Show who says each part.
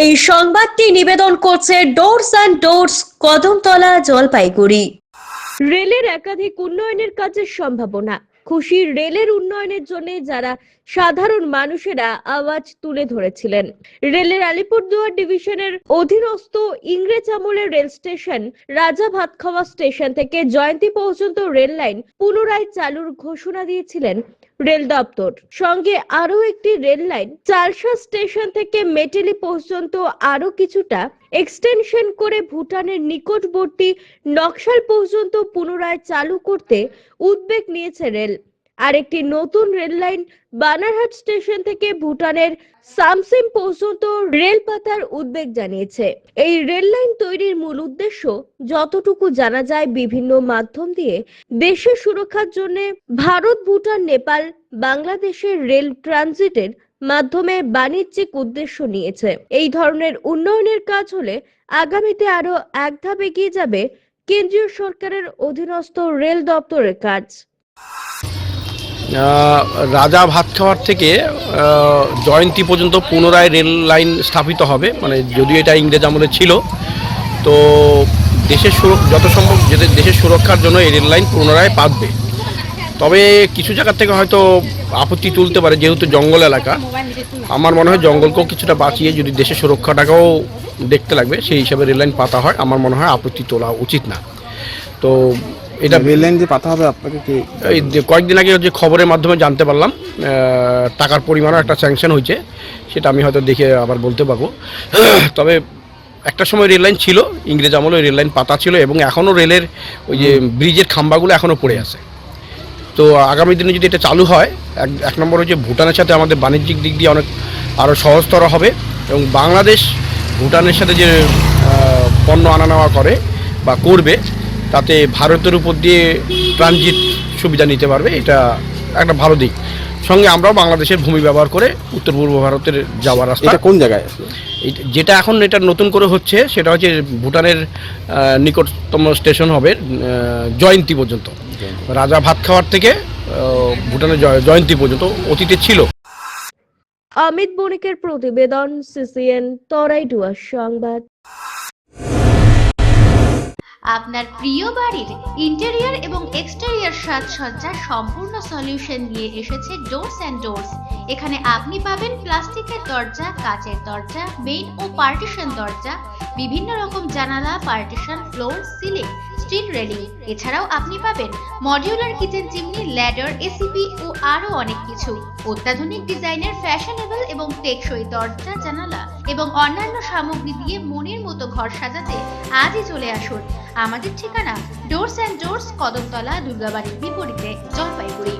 Speaker 1: এই সংবাদটি নিবেদন করছে doors and doors, Kadamtala, Jalpaiguri. রেলের একাধিক উন্নয়নের কাজের সম্ভাবনা। খুশি রেলের উন্নয়নের জন্য যারা সাধারণ মানুষেরা আওয়াজ তুলে ধরেছিলেন। রেলের আলিপুরদুয়ার ডিভিশনের অধীনস্থ ইংরেজ আমলের রেল স্টেশন রাজা ভাতখাওয়া স্টেশন থেকে জয়ন্তী পর্যন্ত রেল লাইন পুনরায় চালুর ঘোষণা দিয়েছিলেন রেল দপ্তর। সঙ্গে আরো একটি রেল লাইন চালসা স্টেশন থেকে মেটেলি পর্যন্ত আরো কিছুটা এক্সটেনশন করে ভুটানের নিকটবর্তী নকশাল পর্যন্ত পুনরায় চালু করতে উদ্যোগ নিয়েছে রেল। আরেকটি নতুন রেল লাইন বানারহাট স্টেশন থেকে ভুটানের সামসিম পর্যন্ত রেল পাতার উদ্যোগ জানিয়েছে। এই রেল লাইন তৈরির মূল উদ্দেশ্য যতটুকু জানা যায় বিভিন্ন মাধ্যম দিয়ে দেশের সুরক্ষার জন্য ভারত, ভুটান, নেপাল, বাংলাদেশের রেল ট্রানজিটের মাধ্যমে বাণিজ্যিক উদ্দেশ্য নিয়েছে। এই ধরনের উন্নয়নের কাজ হলে আগামীতে আরো এক ধাপ এগিয়ে যাবে কেন্দ্রীয় সরকারের অধীনস্থ রেল দপ্তরের কাজ।
Speaker 2: রাজা ভাতখাওয়ার থেকে জয়ন্তী পর্যন্ত পুনরায় রেল লাইন স্থাপিত হবে। মানে যদিও এটা ইংরেজ আমলে ছিল, তো দেশের যত সম্ভব দেশের সুরক্ষার জন্য এই রেল লাইন পুনরায় পাতবে। তবে কিছু জায়গা থেকে হয়তো আপত্তি তুলতে পারে, যেহেতু জঙ্গল এলাকা। আমার মনে হয় জঙ্গলকেও কিছুটা বাঁচিয়ে যদি দেশের সুরক্ষাটাকেও দেখতে লাগবে, সেই হিসাবে রেল লাইন পাতা হয়, আমার মনে হয় আপত্তি তোলা উচিত না। তো এটা
Speaker 3: রেল লাইন যে পাতা হবে, আপনাকে কি
Speaker 2: এই কয়েকদিন আগে যে খবরের মাধ্যমে জানতে পারলাম টাকার পরিমাণও একটা স্যাংশন হয়েছে, সেটা আমি হয়তো দেখে আবার বলতে পারবো। তবে একটা সময় রেল লাইন ছিল, ইংরেজ আমলে রেল লাইন পাতা ছিল, এবং এখনও রেলের ওই যে ব্রিজের খাম্বাগুলো এখনও পড়ে আছে। তো আগামী দিনে যদি এটা চালু হয়, এক নম্বর হচ্ছে ভুটানের সাথে আমাদের বাণিজ্যিক দিক দিয়ে অনেক আরও সহজতর হবে, এবং বাংলাদেশ ভুটানের সাথে যে পণ্য আনা নেওয়া করে বা করবে, তাতে ভারতের উপর দিয়ে ট্রানজিট সুবিধা নিতে পারবে। এটা একটা ভালো দিক। সঙ্গে আমরাও বাংলাদেশের ভূমি ব্যবহার করে উত্তর পূর্ব ভারতের যাওয়ার রাস্তা।
Speaker 3: এটা কোন জায়গায়?
Speaker 2: যেটা এখন এটা নতুন করে হচ্ছে সেটা হচ্ছে ভুটানের নিকটতম স্টেশন হবে জয়ন্তী পর্যন্ত। রাজা ভাতখাওয়ার থেকে ভুটানের জয়ন্তী পর্যন্ত অতীতে ছিল।
Speaker 1: অমিত বণিকের প্রতিবেদন, সিসিএন, তরাইডুয়ার সংবাদ।
Speaker 4: আপনার প্রিয় বাড়ির ইন্টেরিয়র এবং এক্সটেরিয়র সাজসজ্জার সম্পূর্ণ সলিউশন নিয়ে এসেছে ডোরস অ্যান্ড ডোরস। এখানে আপনি পাবেন প্লাস্টিকের দরজা, কাচের দরজা, মেইন ও পার্টিশন দরজা, বিভিন্ন রকম জানালা, partition, floor, ceiling, steel railing. এছাড়াও আপনি পাবেন modular kitchen chimney, ladder, ACP ও আরো অনেক কিছু। অত্যাধুনিক ডিজাইনের ফ্যাশনেবল এবং টেকসই দরজা, জানালা এবং অন্যান্য সামগ্রী দিয়ে মনের মতো ঘর সাজাতে আজই চলে আসুন। আমাদের ঠিকানা ডোরস অ্যান্ড ডোরস, কদমতলা, দুর্গাবাড়ির বিপরীতে, জলপাইগুড়ি।